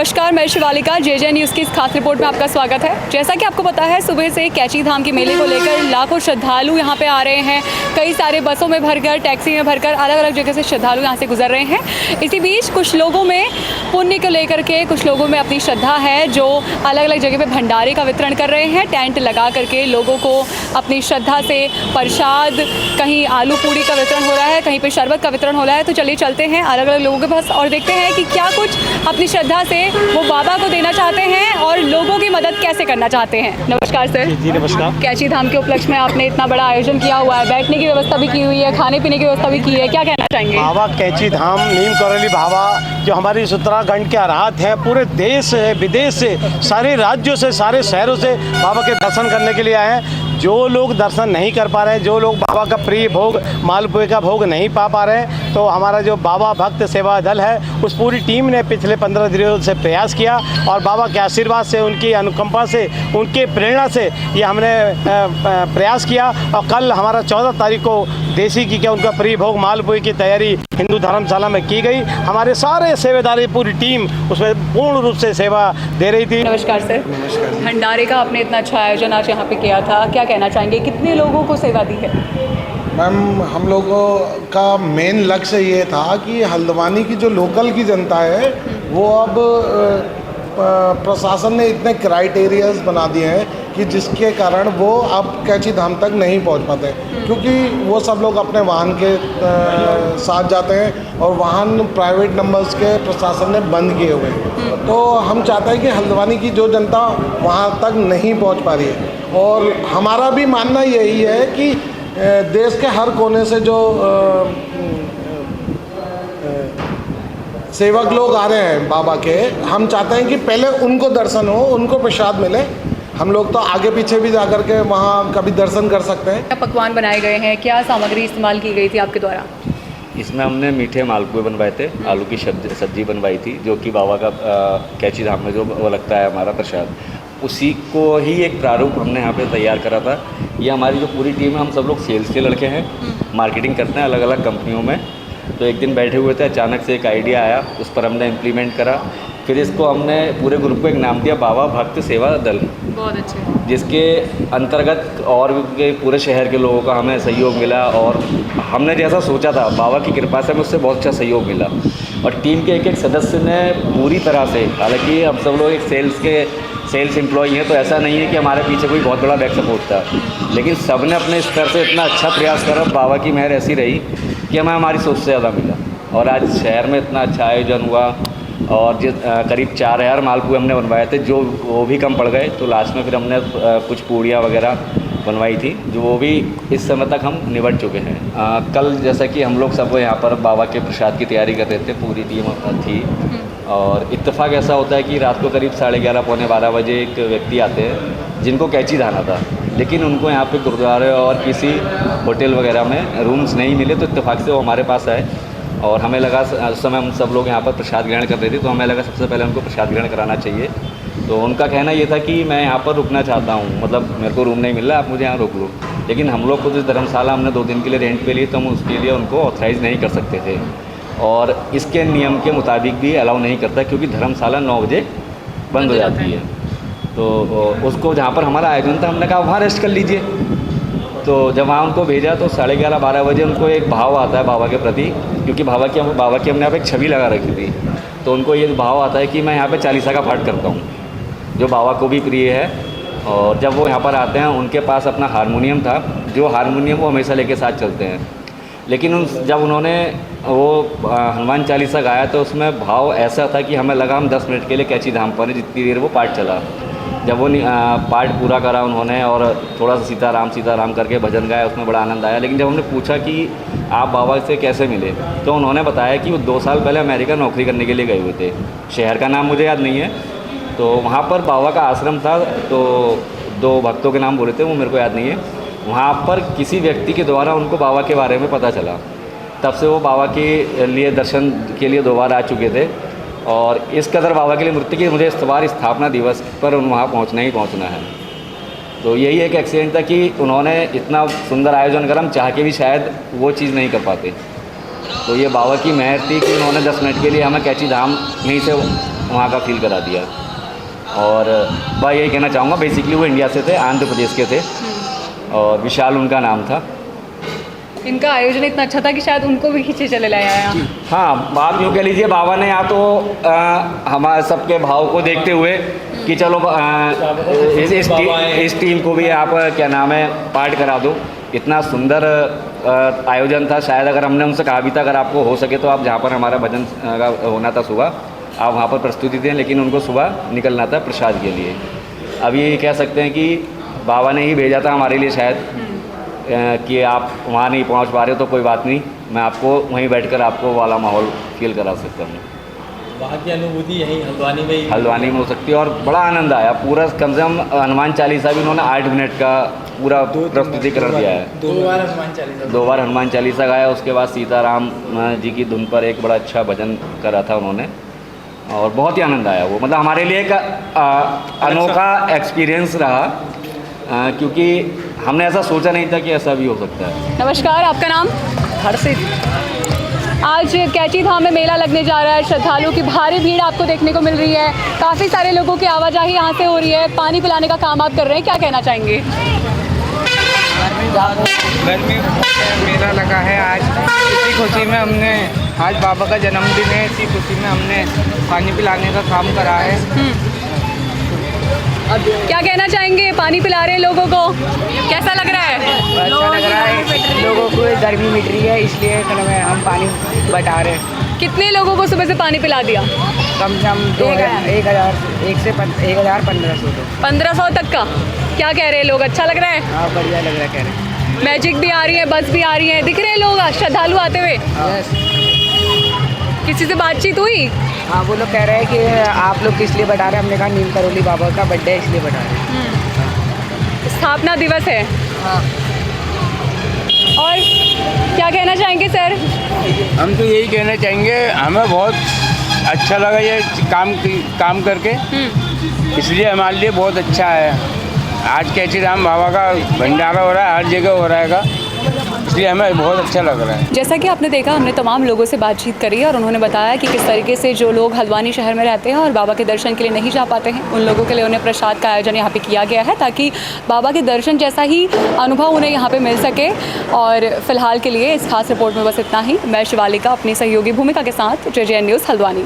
नमस्कार, मैं शिवालिका। जे न्यूज़ की इस खास रिपोर्ट में आपका स्वागत है। जैसा कि आपको पता है, सुबह से कैची धाम के मेले को लेकर लाखों श्रद्धालु यहां पे आ रहे हैं। कई सारे बसों में भरकर, टैक्सी में भरकर अलग अलग जगह से श्रद्धालु यहां से गुजर रहे हैं। इसी बीच कुछ लोगों में पुण्य को लेकर के, कुछ लोगों में अपनी श्रद्धा है जो अलग अलग जगह पर भंडारे का वितरण कर रहे हैं। टेंट लगा करके लोगों को अपनी श्रद्धा से प्रसाद, कहीं आलू पूड़ी का वितरण हो रहा है, कहीं पर शरबत का वितरण हो रहा है। तो चलिए चलते हैं अलग अलग लोगों के पास और देखते हैं कि क्या कुछ अपनी श्रद्धा से वो बाबा को देना चाहते हैं और लोगों की मदद कैसे करना चाहते हैं। नमस्कार सर। जी नमस्कार। कैची धाम के उपलक्ष्य में आपने इतना बड़ा आयोजन किया हुआ है, बैठने की व्यवस्था भी की हुई है, खाने पीने की व्यवस्था भी की है, क्या कहना चाहेंगे? बाबा कैची धाम नीम करौली बाबा जो हमारी उत्तराखंड के आराध हैं, पूरे देश से, विदेश से, सारे राज्यों से, सारे शहरों से बाबा के दर्शन करने के लिए आए हैं। जो लोग दर्शन नहीं कर पा रहे हैं, जो लोग बाबा का प्रिय भोग मालपुए का भोग नहीं पा रहे हैं, तो हमारा जो बाबा भक्त सेवा दल है, उस पूरी टीम ने पिछले 15 दिनों से प्रयास किया और बाबा के आशीर्वाद से, उनकी अनुकंपा से, उनके प्रेरणा से ये हमने प्रयास किया। और कल हमारा 14 तारीख को देसी घी का उनका प्रिय भोग मालपुए की तैयारी हिंदू धर्मशाला में की गई। हमारे सारे सेवादारी पूरी टीम उसमें पूर्ण रूप से सेवा दे रही थी। नमस्कार सर। नमस्कार। भंडारे का आपने इतना अच्छा आयोजन आज यहाँ पे किया था, क्या कहना चाहेंगे? कितने लोगों को सेवा दी है? मैम, हम लोगों का मेन लक्ष्य ये था कि हल्द्वानी की जो लोकल की जनता है वो अब प्रशासन ने इतने क्राइटेरियाज बना दिए हैं कि जिसके कारण वो अब कैची धाम तक नहीं पहुंच पाते, क्योंकि वो सब लोग अपने वाहन के साथ जाते हैं और वाहन प्राइवेट नंबर्स के प्रशासन ने बंद किए हुए हैं। तो हम चाहते हैं कि हल्द्वानी की जो जनता वहाँ तक नहीं पहुँच पा रही है, और हमारा भी मानना यही है कि देश के हर कोने से जो सेवक लोग आ रहे हैं बाबा के, हम चाहते हैं कि पहले उनको दर्शन हो, उनको प्रसाद मिले। हम लोग तो आगे पीछे भी जा कर के वहाँ कभी दर्शन कर सकते हैं। क्या पकवान बनाए गए हैं, क्या सामग्री इस्तेमाल की गई थी आपके द्वारा? इसमें हमने मीठे मालपुए बनवाए थे, आलू की सब्जी बनवाई थी, जो कि बाबा का कैची धाम में जो वो लगता है हमारा प्रसाद, उसी को ही एक प्रारूप हमने यहाँ पे तैयार करा था। ये हमारी जो पूरी टीम है, हम सब लोग सेल्स के लड़के हैं, मार्केटिंग करते हैं अलग अलग कंपनियों में। तो एक दिन बैठे हुए थे, अचानक से एक आइडिया आया, उस पर हमने इम्प्लीमेंट करा। फिर इसको हमने पूरे ग्रुप को एक नाम दिया, बाबा भक्त सेवा दल। बहुत अच्छे। जिसके अंतर्गत और भी पूरे शहर के लोगों का हमें सहयोग मिला, और हमने जैसा सोचा था बाबा की कृपा से हमें उससे बहुत अच्छा सहयोग मिला। और टीम के एक सदस्य ने पूरी तरह से, हालांकि हम सब लोग एक सेल्स एम्प्लॉय हैं, तो ऐसा नहीं है कि हमारे पीछे कोई बहुत बड़ा बैक सपोर्ट था, लेकिन सब ने अपने स्तर से इतना अच्छा प्रयास करा। बाबा की मेहर ऐसी रही कि हमें हमारी सोच से ज़्यादा मिला, और आज शहर में इतना अच्छा आयोजन हुआ। और करीब 4000 मालपुए हमने बनवाए थे, जो वो भी कम पड़ गए, तो लास्ट में फिर हमने कुछ पूड़ियाँ वगैरह बनवाई थी, जो वो भी इस समय तक हम निपट चुके हैं। कल जैसा कि हम लोग सब यहाँ पर बाबा के प्रसाद की तैयारी कर रहे थे, पूरी टीम थी, और इत्तेफाक ऐसा होता है कि रात को करीब 11:30 पौने 12 बजे एक व्यक्ति आते हैं जिनको कैची धाना था, लेकिन उनको यहाँ पे गुरुद्वारे और किसी होटल वगैरह में रूम्स नहीं मिले, तो इत्तेफाक से वो हमारे पास आए। और हमें लगा, उस समय हम सब लोग यहाँ पर प्रसाद ग्रहण कर रहे थे, तो हमें लगा सबसे पहले उनको प्रसाद ग्रहण कराना चाहिए। तो उनका कहना ये था कि मैं यहाँ पर रुकना चाहता हूँ, मतलब मेरे को रूम नहीं मिल रहा, आप मुझे यहाँ रोक लो। लेकिन हम लोग खुद इस धर्मशाला हमने 2 दिन के लिए रेंट पे ली, तो हम उसके लिए उनको ऑथराइज़ नहीं कर सकते थे, और इसके नियम के मुताबिक भी अलाउ नहीं करता, क्योंकि धर्मशाला 9 बजे बंद हो जाती है। तो उसको जहाँ पर हमारा आयोजन था, हमने कहा वहाँ रेस्ट कर लीजिए। तो जब वहाँ उनको भेजा, तो 11:30-12 बजे उनको एक भाव आता है बाबा के प्रति, क्योंकि बाबा की हमने यहाँ पे एक छवि लगा रखी थी, तो उनको ये भाव आता है कि मैं यहाँ पे चालीसा का पाठ करता हूँ, जो बाबा को भी प्रिय है। और जब वो यहाँ पर आते हैं, उनके पास अपना हारमोनियम था, जो हारमोनियम वो हमेशा लेके साथ चलते हैं। लेकिन जब उन्होंने वो हनुमान चालीसा गाया, तो उसमें भाव ऐसा था कि हमें लगा हम 10 मिनट के लिए कैची धाम पर हैं, जितनी देर वो पाठ चला। जब वो पाठ पूरा करा उन्होंने, और थोड़ा सा सीताराम करके भजन गाया, उसमें बड़ा आनंद आया। लेकिन जब हमने पूछा कि आप बाबा से कैसे मिले, तो उन्होंने बताया कि वो 2 साल पहले अमेरिका नौकरी करने के लिए गए हुए थे। शहर का नाम मुझे याद नहीं है, तो वहाँ पर बाबा का आश्रम था, तो 2 भक्तों के नाम बोले थे, वो मेरे को याद नहीं है। वहाँ पर किसी व्यक्ति के द्वारा उनको बाबा के बारे में पता चला, तब से वो बाबा के लिए दर्शन के लिए 2 बार आ चुके थे। और इस कदर बाबा के लिए मूर्ति की मुझे इस बार स्थापना दिवस पर वहाँ पहुँचना ही पहुँचना है। तो यही एक एक्सीडेंट था कि उन्होंने इतना सुंदर आयोजन करा, हम चाह के भी शायद वो चीज़ नहीं कर पाते। तो ये बाबा की मेहर थी कि उन्होंने 10 मिनट के लिए हमें कैची धाम यहीं से वहाँ का फील करा दिया। और मैं यही कहना चाहूँगा, बेसिकली वो इंडिया से थे, आंध्र प्रदेश के थे, और विशाल उनका नाम था। इनका आयोजन इतना अच्छा था कि शायद उनको भी खींचे चले लाया यहाँ। हाँ, आप यूँ कह लीजिए बाबा ने या तो हमारे सबके भाव को देखते हुए कि चलो इस टीम को भी आप क्या नाम है पार्ट करा दो। इतना सुंदर आयोजन था। शायद अगर हमने उनसे कहा भी था अगर आपको हो सके तो आप जहाँ पर हमारा भजन का होना था सुबह, आप वहाँ पर प्रस्तुति दें, लेकिन उनको सुबह निकलना था प्रसाद के लिए। अब ये कह सकते हैं कि बाबा ने ही भेजा था हमारे लिए शायद, कि आप वहाँ नहीं पहुँच पा रहे हो तो कोई बात नहीं, मैं आपको वहीं बैठकर आपको वाला माहौल फील करा सकता हूँ। वहाँ की अनुभूति यहीं हल्द्वानी में हो सकती है। और बड़ा आनंद आया। पूरा कम से कम हनुमान चालीसा भी उन्होंने 8 मिनट का पूरा प्रस्तुतिकरण दिया है। 2 बार हनुमान चालीसा गाया। उसके बाद सीताराम जी की धुन पर एक बड़ा अच्छा भजन करा था उन्होंने, और बहुत ही आनंद आया वो। मतलब हमारे लिए एक अनोखा एक्सपीरियंस रहा, क्योंकि हमने ऐसा सोचा नहीं था कि ऐसा भी हो सकता है। नमस्कार, आपका नाम? हर्षित। आज कैची धाम में मेला लगने जा रहा है। श्रद्धालुओं की भारी भीड़ आपको देखने को मिल रही है। काफ़ी सारे लोगों की आवाजाही यहाँ से हो रही है। पानी पिलाने का काम आप कर रहे हैं, क्या कहना चाहेंगे? गर्मी मेला लगा है आज, इसी खुशी में हमने, आज बाबा का जन्मदिन है, इसी खुशी में हमने पानी पिलाने का काम करा है। क्या कहना चाहेंगे? पानी पिला रहे हैं लोगों को, कैसा लग रहा है? अच्छा लग रहा है, लोगों को गर्मी मिट रही है इसलिए हम पानी बटा रहे हैं। कितने लोगों को सुबह से पानी पिला दिया? कम से कम 1500 तक का। क्या कह रहे हैं लोग, अच्छा लग रहा है? हाँ, बढ़िया लग रहा है, कह रहे हैं। मैजिक भी आ रही है, बस भी आ रही है, दिख रहे हैं लोग श्रद्धालु आते हुए? किसी से बातचीत हुई? हाँ, वो लोग कह रहे हैं कि आप लोग किस लिए बता रहे हैं। हमने कहा नीम करोली बाबा का बर्थडे है इसलिए बता रहे हैं। स्थापना दिवस है। और क्या कहना चाहेंगे सर? हम तो यही कहना चाहेंगे, हमें बहुत अच्छा लगा ये काम करके, इसलिए हमारे लिए बहुत अच्छा है। आज कैची धाम बाबा का भंडारा हो रहा है, हर जगह हो रहेगा, इसलिए हमें बहुत अच्छा लग रहा है। जैसा कि आपने देखा, हमने तमाम लोगों से बातचीत करी और उन्होंने बताया कि किस तरीके से जो लोग हल्द्वानी शहर में रहते हैं और बाबा के दर्शन के लिए नहीं जा पाते हैं, उन लोगों के लिए उन्हें प्रसाद का आयोजन यहाँ पे किया गया है, ताकि बाबा के दर्शन जैसा ही अनुभव उन्हें यहाँ पे मिल सके। और फिलहाल के लिए इस खास रिपोर्ट में बस इतना ही। मैं शिवालिका अपनी सहयोगी भूमिका के साथ JJN न्यूज़ हल्द्वानी।